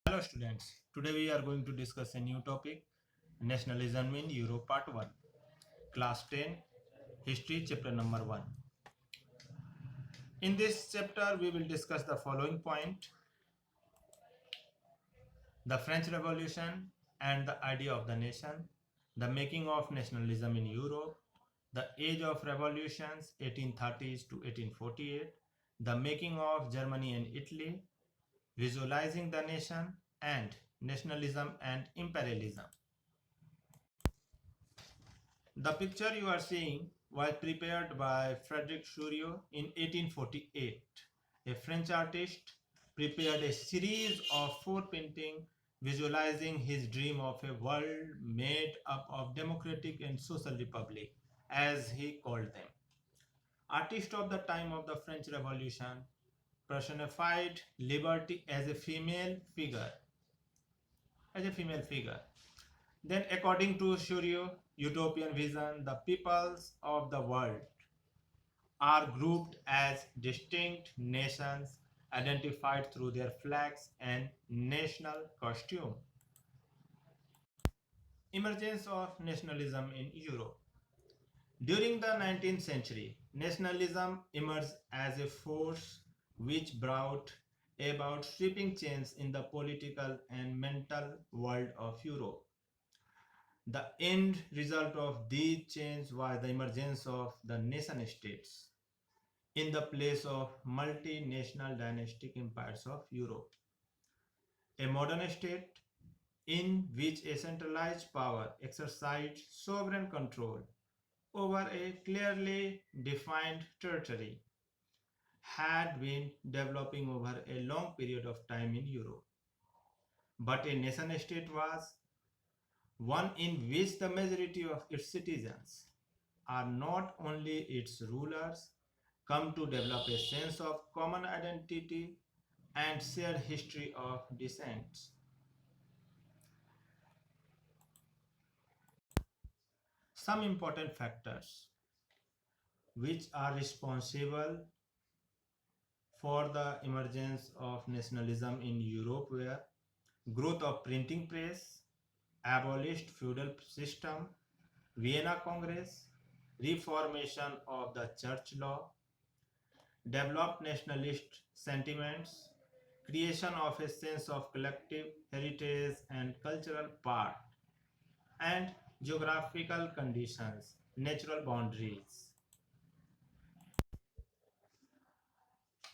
Hello students, today we are going to discuss a new topic, Nationalism in Europe Part 1, Class 10, History Chapter number 1. In this chapter we will discuss the following point, the French Revolution and the idea of the nation, the making of nationalism in Europe, the age of revolutions 1830s to 1848, the making of Germany and Italy, visualizing the nation, and nationalism and imperialism. The picture you are seeing was prepared by Frederic Chourio in 1848. A French artist prepared a series of four paintings visualizing his dream of a world made up of democratic and social republic, as he called them. Artists of the time of the French Revolution personified liberty as a female figure. Then, according to Chourio utopian vision, the peoples of the world are grouped as distinct nations identified through their flags and national costume. Emergence of nationalism in Europe. During the 19th century, nationalism emerged as a force which brought about sweeping change in the political and mental world of Europe. The end result of these changes was the emergence of the nation states in the place of multinational dynastic empires of Europe. A modern state in which a centralized power exercised sovereign control over a clearly defined territory had been developing over a long period of time in Europe. But a nation state was one in which the majority of its citizens are not only its rulers, come to develop a sense of common identity and shared history of descent. Some important factors which are responsible for the emergence of nationalism in Europe were growth of printing press, abolished feudal system, Vienna Congress, reformation of the church law, developed nationalist sentiments, creation of a sense of collective heritage and cultural part, and geographical conditions, natural boundaries.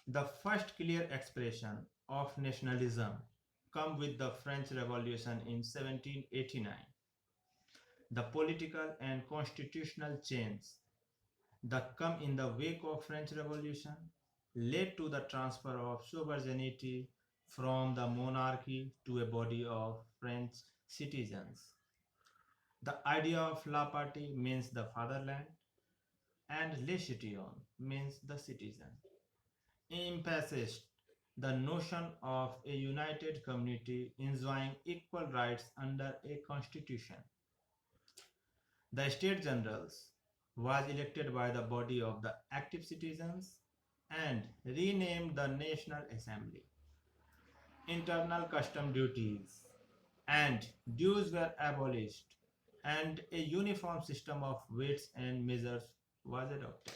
The first clear expression of nationalism come with the French Revolution in 1789. The political and constitutional change that come in the wake of French Revolution led to the transfer of sovereignty from the monarchy to a body of French citizens. The idea of la patrie means the fatherland and le citoyen means the citizen. Emphasized the notion of a united community enjoying equal rights under a constitution. The State Generals was elected by the body of the active citizens and renamed the National Assembly. Internal custom duties and dues were abolished, and a uniform system of weights and measures was adopted.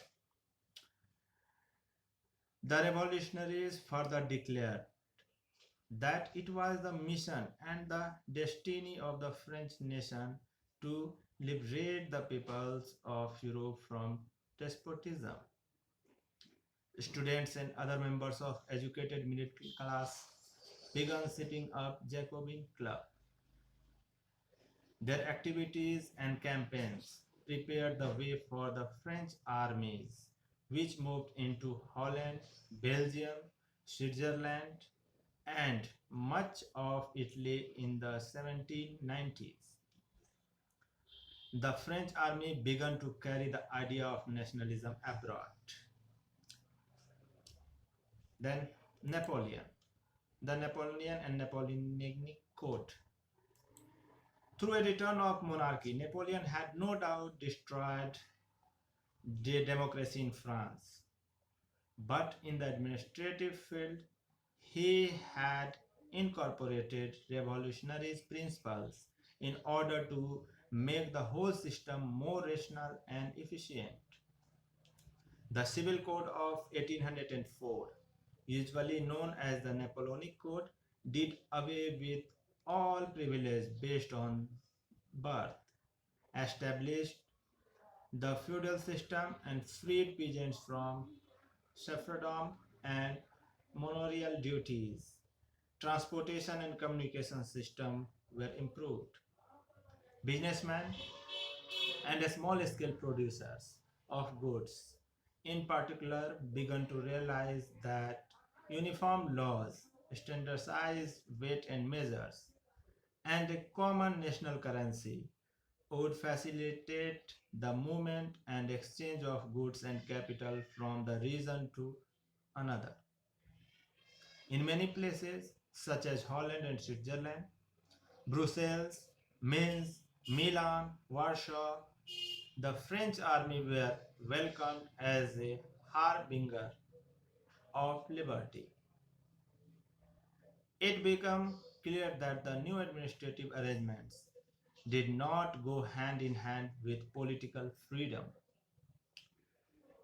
The revolutionaries further declared that it was the mission and the destiny of the French nation to liberate the peoples of Europe from despotism. Students and other members of educated middle class began setting up Jacobin Club. Their activities and campaigns prepared the way for the French armies, which moved into Holland, Belgium, Switzerland, and much of Italy in the 1790s. The French army began to carry the idea of nationalism abroad. Then Napoleon, the Napoleon and Napoleonic Code. Through a return of monarchy, Napoleon had no doubt destroyed the democracy in France. But in the administrative field, he had incorporated revolutionary principles in order to make the whole system more rational and efficient. The Civil Code of 1804, usually known as the Napoleonic Code, did away with all privilege based on birth, established the feudal system, and freed peasants from serfdom and manorial duties. Transportation and communication system were improved. Businessmen and small scale producers of goods, in particular, began to realize that uniform laws, standardized weight and measures, and a common national currency would facilitate the movement and exchange of goods and capital from the region to another. In many places, such as Holland and Switzerland, Brussels, Mainz, Milan, Warsaw, the French army were welcomed as a harbinger of liberty. It became clear that the new administrative arrangements did not go hand in hand with political freedom.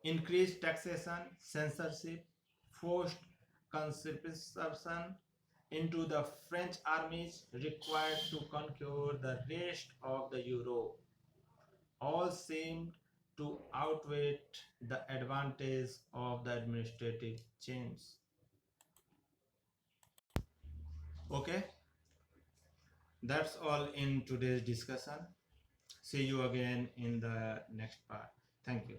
Increased taxation, censorship, forced conscription into the French armies required to conquer the rest of the Europe all seemed to outweigh the advantage of the administrative change. Okay, that's all in today's discussion. See you again in the next part. Thank you.